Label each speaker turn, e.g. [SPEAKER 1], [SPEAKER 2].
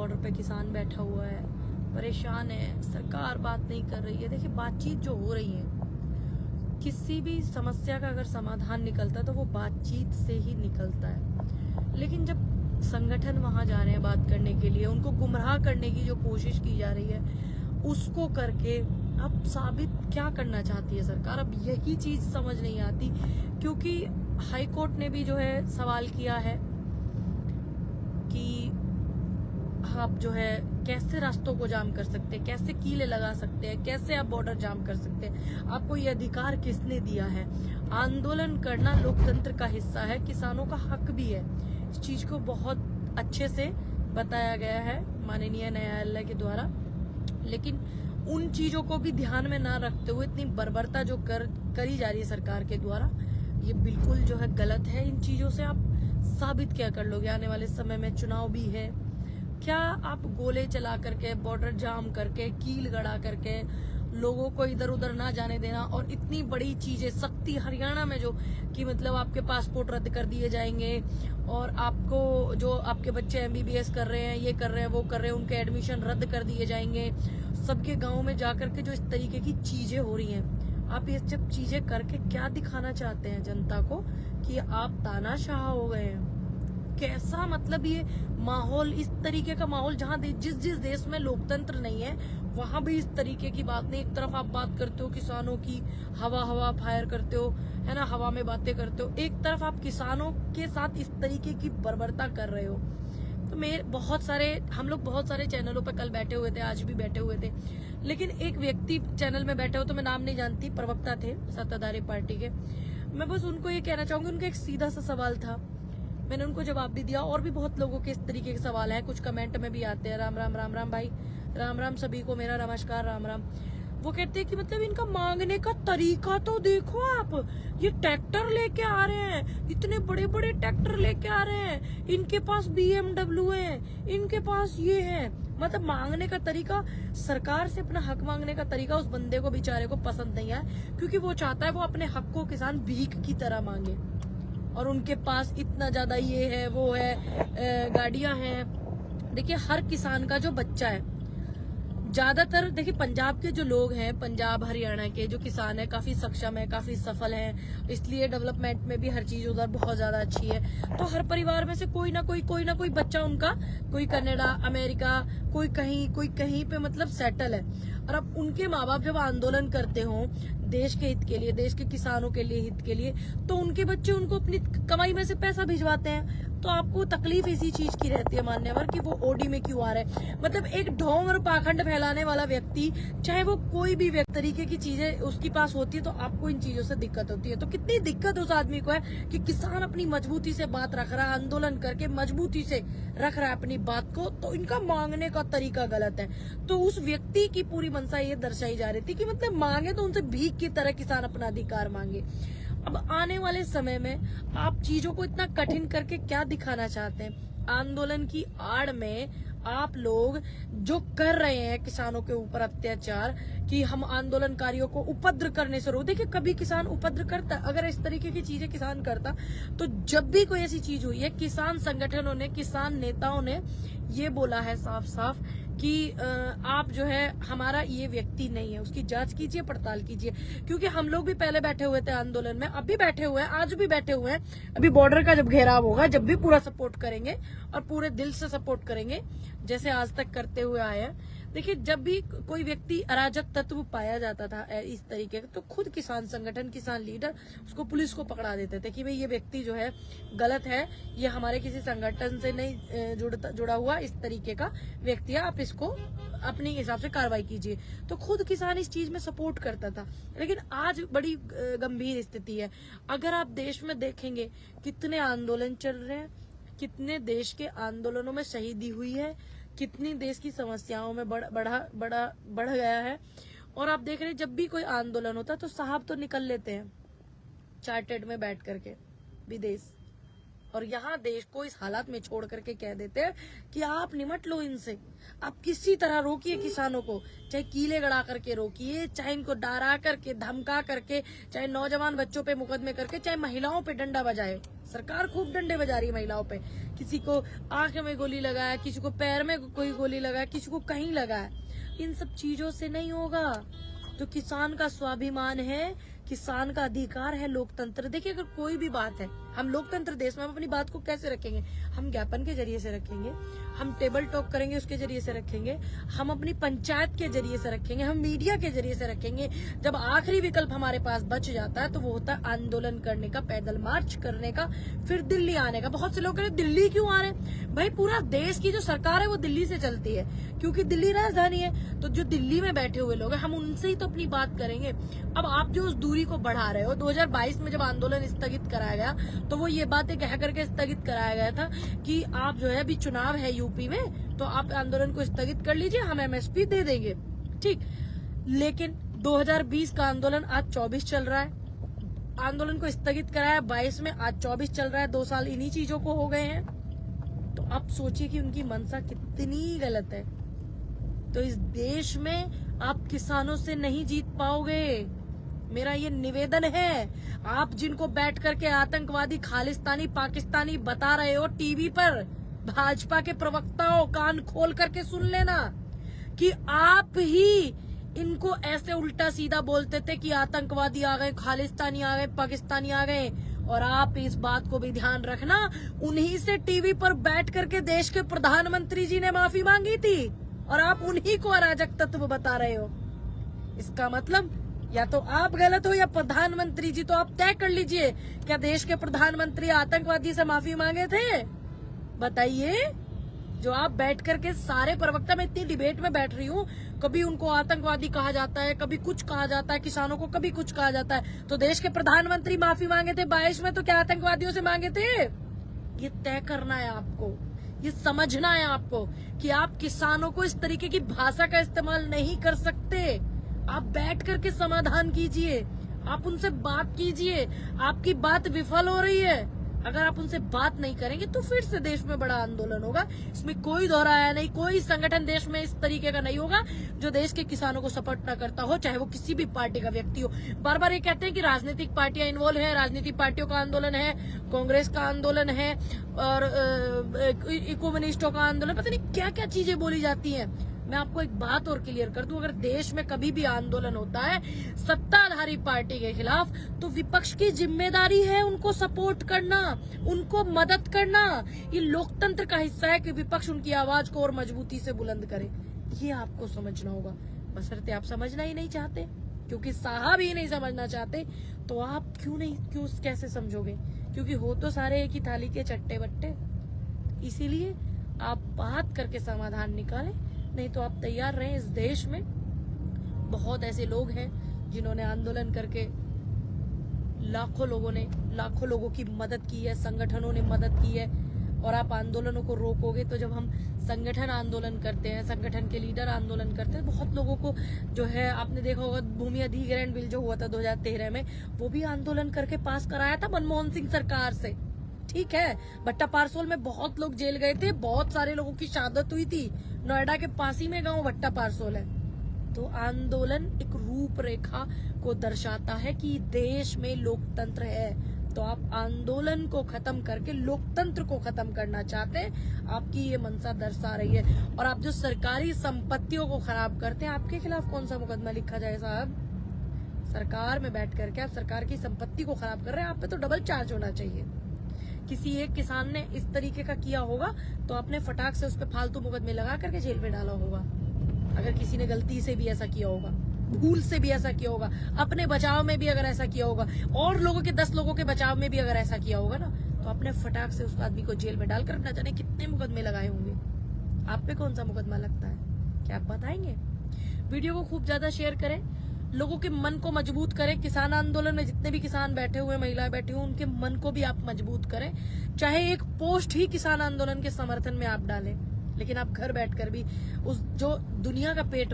[SPEAKER 1] Border पे किसान बैठा हुआ है, परेशान है, सरकार बात नहीं कर रही है। देखिए, बातचीत जो हो रही है, किसी भी समस्या का अगर समाधान निकलता है तो वो बातचीत से ही निकलता है। लेकिन जब संगठन वहां जा रहे हैं बात करने के लिए, उनको गुमराह करने की जो कोशिश की जा रही है, उसको करके अब साबित क्या करना चाहती है सरकार, अब यही चीज समझ नहीं आती। क्योंकि हाई कोर्ट ने भी जो है सवाल किया है कि आप जो है कैसे रास्तों को जाम कर सकते हैं, कैसे कीले लगा सकते हैं, कैसे आप बॉर्डर जाम कर सकते हैं, आपको ये अधिकार किसने दिया है। आंदोलन करना लोकतंत्र का हिस्सा है, किसानों का हक भी है। इस चीज को बहुत अच्छे से बताया गया है माननीय न्यायालय के द्वारा। लेकिन उन चीजों को भी ध्यान में ना रखते हुए इतनी बर्बरता जो करी जा रही है सरकार के द्वारा, ये बिल्कुल जो है गलत है। इन चीजों से आप साबित क्या कर लोगे? आने वाले समय में चुनाव भी है, क्या आप गोले चला करके, बॉर्डर जाम करके, कील गड़ा करके, लोगों को इधर उधर ना जाने देना, और इतनी बड़ी चीजें सख्ती हरियाणा में जो कि मतलब आपके पासपोर्ट रद्द कर दिए जाएंगे, और आपको जो आपके बच्चे एमबीबीएस कर रहे हैं, ये कर रहे हैं, वो कर रहे हैं, उनके एडमिशन रद्द कर दिए जाएंगे। सबके गाँव में जाकर के जो इस तरीके की चीजें हो रही हैं, आप ये सब चीजें करके क्या दिखाना चाहते हैं जनता को कि आप तानाशाह हो गए हैं? कैसा मतलब ये माहौल, इस तरीके का माहौल जहाँ जिस देश में लोकतंत्र नहीं है वहां भी इस तरीके की बात नहीं। एक तरफ आप बात करते हो किसानों की, हवा फायर करते हो, है ना, हवा में बातें करते हो, एक तरफ आप किसानों के साथ इस तरीके की बर्बरता कर रहे हो। तो हम लोग बहुत सारे चैनलों पे कल बैठे हुए थे, आज भी बैठे हुए थे, लेकिन एक व्यक्ति चैनल में बैठे हो, तो मैं नाम नहीं जानती, प्रवक्ता थे सत्ताधारी पार्टी के। मैं बस उनको ये कहना चाहूंगी, उनका एक सीधा सा सवाल था, मैंने उनको जवाब भी दिया। और भी बहुत लोगों के इस तरीके के सवाल हैं, कुछ कमेंट में भी आते हैं, राम राम भाई, राम राम सभी को मेरा नमस्कार, राम राम। वो कहते हैं कि मतलब इनका मांगने का तरीका तो देखो आप, ये ट्रैक्टर लेके आ रहे हैं, इतने बड़े बड़े ट्रैक्टर लेके आ रहे हैं, इनके पास BMW है, इनके पास ये है। मतलब मांगने का तरीका, सरकार से अपना हक मांगने का तरीका उस बंदे को, बेचारे को पसंद नहीं है, क्योंकि वो चाहता है वो अपने हक को किसान भीख की तरह मांगे। और उनके पास इतना ज्यादा ये है, वो है, गाड़ियां हैं। देखिए, हर किसान का जो बच्चा है, ज्यादातर देखिए पंजाब के जो लोग हैं, पंजाब हरियाणा के जो किसान है, काफी सक्षम है, काफी सफल है, इसलिए डेवलपमेंट में भी हर चीज उधर बहुत ज्यादा अच्छी है। तो हर परिवार में से कोई ना कोई बच्चा उनका, कोई कनाडा, अमेरिका, कोई कहीं पे मतलब सेटल है। और अब उनके माँ बाप जब आंदोलन करते हो देश के हित के लिए, देश के किसानों के लिए, हित के लिए, तो उनके बच्चे उनको अपनी कमाई में से पैसा भिजवाते हैं। तो आपको तकलीफ इसी चीज की रहती है मान्यवर, कि वो ओडी में क्यों आ रहे हैं। मतलब एक ढोंग और पाखंड फैलाने वाला व्यक्ति, चाहे वो कोई भी तरीके की चीजें उसके पास होती है, तो आपको इन चीजों से दिक्कत होती है। तो कितनी दिक्कत उस आदमी को है कि किसान अपनी मजबूती से बात रख रहा है, आंदोलन करके मजबूती से रख रहा है अपनी बात को, तो इनका मांगने का तरीका गलत है। तो उस व्यक्ति की पूरी मंशा ये दर्शाई जा रही थी कि मतलब मांगे तो उनसे भीख की तरह किसान अपना अधिकार मांगे। अब आने वाले समय में आप चीजों को इतना कठिन करके क्या दिखाना चाहते हैं? आंदोलन की आड़ में आप लोग जो कर रहे हैं किसानों के ऊपर अत्याचार, कि हम आंदोलनकारियों को उपद्रव करने से रोक। देखिए, कभी किसान उपद्रव करता, अगर इस तरीके की चीजें किसान करता, तो जब भी कोई ऐसी चीज हुई है, किसान संगठनों ने, किसान नेताओं ने ये बोला है साफ साफ कि आप जो है हमारा ये व्यक्ति नहीं है, उसकी जांच कीजिए, पड़ताल कीजिए। क्योंकि हम लोग भी पहले बैठे हुए थे आंदोलन में, अब भी बैठे हुए हैं, आज भी बैठे हुए हैं। अभी बॉर्डर का जब घेराव होगा, जब भी पूरा सपोर्ट करेंगे और पूरे दिल से सपोर्ट करेंगे, जैसे आज तक करते हुए आए हैं। देखिए, जब भी कोई व्यक्ति अराजक तत्व पाया जाता था इस तरीके का, तो खुद किसान संगठन, किसान लीडर उसको, पुलिस को पकड़ा देते थे कि भाई ये व्यक्ति जो है गलत है, ये हमारे किसी संगठन से नहीं जुड़ा हुआ इस तरीके का व्यक्ति है, आप इसको अपने हिसाब से कार्रवाई कीजिए। तो खुद किसान इस चीज में सपोर्ट करता था। लेकिन आज बड़ी गंभीर स्थिति है। अगर आप देश में देखेंगे कितने आंदोलन चल रहे हैं, कितने देश के आंदोलनों में शहीदी हुई है, कितनी देश की समस्याओं में बढ़ गया है। और आप देख रहे हैं, जब भी कोई आंदोलन होता है तो साहब तो निकल लेते हैं चार्टर्ड में बैठ करके विदेश, और यहाँ देश को इस हालात में छोड़ करके कह देते हैं कि आप निमट लो इनसे, आप किसी तरह रोकिए किसानों को, चाहे कीले गड़ा करके रोकिए, चाहे इनको डरा करके, धमका करके, चाहे नौजवान बच्चों पे मुकदमे करके, चाहे महिलाओं पे डंडा बजाए। सरकार खूब डंडे बजा रही है महिलाओं पे, किसी को आंख में गोली लगाया, किसी को पैर में कोई गोली लगाया, किसी को कहीं लगाया। इन सब चीजों से नहीं होगा। जो किसान का स्वाभिमान है, किसान का अधिकार है, लोकतंत्र। देखिए, अगर कोई भी बात है, हम लोकतंत्र देश में हम अपनी बात को कैसे रखेंगे? हम ज्ञापन के जरिए से रखेंगे, हम टेबल टॉक करेंगे उसके जरिए से रखेंगे, हम अपनी पंचायत के जरिए से रखेंगे, हम मीडिया के जरिए से रखेंगे। जब आखिरी विकल्प हमारे पास बच जाता है तो वो होता है आंदोलन करने का, पैदल मार्च करने का, फिर दिल्ली आने का। बहुत से लोग कह रहे दिल्ली क्यों आ रहे हैं? भाई, पूरा देश की जो सरकार है वो दिल्ली से चलती है, क्योंकि दिल्ली राजधानी है। तो जो दिल्ली में बैठे हुए लोग हैं, हम उनसे ही तो अपनी बात करेंगे। अब आप जो उस दूरी को बढ़ा रहे हो, 2022 में जब आंदोलन स्थगित कराया गया तो वो ये बातें कह करके स्थगित कराया गया था कि आप जो है, अभी चुनाव है यूपी में, तो आप आंदोलन को स्थगित कर लीजिए, हम एमएसपी दे देंगे, ठीक। लेकिन 2020 का आंदोलन आज 24 चल रहा है, आंदोलन को स्थगित कराया 22 में, आज 24 चल रहा है। 2 साल इन्हीं चीजों को हो गए हैं। तो आप सोचिए कि उनकी मंशा कितनी गलत है। तो इस देश में आप किसानों से नहीं जीत पाओगे, मेरा ये निवेदन है। आप जिनको बैठ करके आतंकवादी, खालिस्तानी, पाकिस्तानी बता रहे हो टीवी पर, भाजपा के प्रवक्ताओं, कान खोल करके सुन लेना कि आप ही इनको ऐसे उल्टा सीधा बोलते थे कि आतंकवादी आ गए, खालिस्तानी आ गए, पाकिस्तानी आ गए। और आप इस बात को भी ध्यान रखना, उन्हीं से टीवी पर बैठ करके देश के प्रधानमंत्री जी ने माफी मांगी थी, और आप उन्हीं को अराजक तत्व बता रहे हो। इसका मतलब या तो आप गलत हो या प्रधानमंत्री जी। तो आप तय कर लीजिए, क्या देश के प्रधानमंत्री आतंकवादी से माफी मांगे थे? बताइए। जो आप बैठ करके सारे प्रवक्ता, मैं इतनी डिबेट में बैठ रही हूँ, कभी उनको आतंकवादी कहा जाता है, कभी कुछ कहा जाता है, किसानों को कभी कुछ कहा जाता है। तो देश के प्रधानमंत्री माफी मांगे थे 22 में, तो क्या आतंकवादियों से मांगे थे? ये तय करना है आपको, ये समझना है आपको कि आप किसानों को इस तरीके की भाषा का इस्तेमाल नहीं कर सकते। आप बैठ करके समाधान कीजिए, आप उनसे बात कीजिए। आपकी बात विफल हो रही है, अगर आप उनसे बात नहीं करेंगे तो फिर से देश में बड़ा आंदोलन होगा। इसमें कोई दोहराया नहीं। कोई संगठन देश में इस तरीके का नहीं होगा जो देश के किसानों को सपोर्ट न करता हो, चाहे वो किसी भी पार्टी का व्यक्ति हो। बार बार ये कहते हैं कि राजनीतिक पार्टियां इन्वॉल्व है, राजनीतिक पार्टियों का आंदोलन है, कांग्रेस का आंदोलन है, और कम्युनिस्टों का आंदोलन, पता नहीं क्या क्या चीजें बोली जाती है। मैं आपको एक बात और क्लियर कर दूं, अगर देश में कभी भी आंदोलन होता है सत्ताधारी पार्टी के खिलाफ, तो विपक्ष की जिम्मेदारी है उनको सपोर्ट करना, उनको मदद करना। ये लोकतंत्र का हिस्सा है कि विपक्ष उनकी आवाज को और मजबूती से बुलंद करे। ये आपको समझना होगा। बशर्ते आप समझना ही नहीं चाहते, क्योंकि साहब ही नहीं समझना चाहते, तो आप क्यों कैसे समझोगे? क्योंकि हो तो सारे एक ही थाली के चट्टे बट्टे। इसीलिए आप बात करके समाधान निकालें, नहीं तो आप तैयार रहें। इस देश में बहुत ऐसे लोग हैं जिन्होंने आंदोलन करके लाखों लोगों की मदद की है, संगठनों ने मदद की है। और आप आंदोलनों को रोकोगे तो जब हम संगठन आंदोलन करते हैं, संगठन के लीडर आंदोलन करते हैं, बहुत लोगों को जो है, आपने देखा होगा भूमि अधिग्रहण बिल जो हुआ था 2013 में, वो भी आंदोलन करके पास कराया था मनमोहन सिंह सरकार से। ठीक है, भट्टा पारसोल में बहुत लोग जेल गए थे, बहुत सारे लोगों की शहादत हुई थी। नोएडा के पास ही में गांव भट्टा पारसोल है। तो आंदोलन एक रूपरेखा को दर्शाता है कि देश में लोकतंत्र है। तो आप आंदोलन को खत्म करके लोकतंत्र को खत्म करना चाहते हैं, आपकी ये मंशा दर्शा रही है। और आप जो सरकारी संपत्तियों को खराब करते हैं, आपके खिलाफ कौन सा मुकदमा लिखा जाए साहब? सरकार में बैठ करके आप सरकार की संपत्ति को खराब कर रहे हैं, आप पे तो डबल चार्ज होना चाहिए। किसी एक किसान ने इस तरीके का किया होगा तो आपने फटाक से उस पर फालतू मुकदमे लगा करके जेल में डाला होगा। अगर किसी ने गलती से भी ऐसा किया होगा, भूल से भी ऐसा किया होगा, अपने बचाव में भी अगर ऐसा किया होगा, और लोगों के 10 लोगों के बचाव में भी अगर ऐसा किया होगा ना, तो आपने फटाक से उस आदमी को जेल में डालकर न जाने कितने मुकदमे लगाए होंगे। आप पे कौन सा मुकदमा लगता है, क्या आप बताएंगे? वीडियो को खूब ज्यादा शेयर करें, लोगों के मन को मजबूत करें। किसान आंदोलन में जितने भी किसान बैठे हुए, महिलाएं बैठी हुई, उनके मन को भी आप मजबूत करें। चाहे एक पोस्ट ही किसान आंदोलन के समर्थन में आप डालें, लेकिन आप घर बैठकर भी उस जो दुनिया का पेट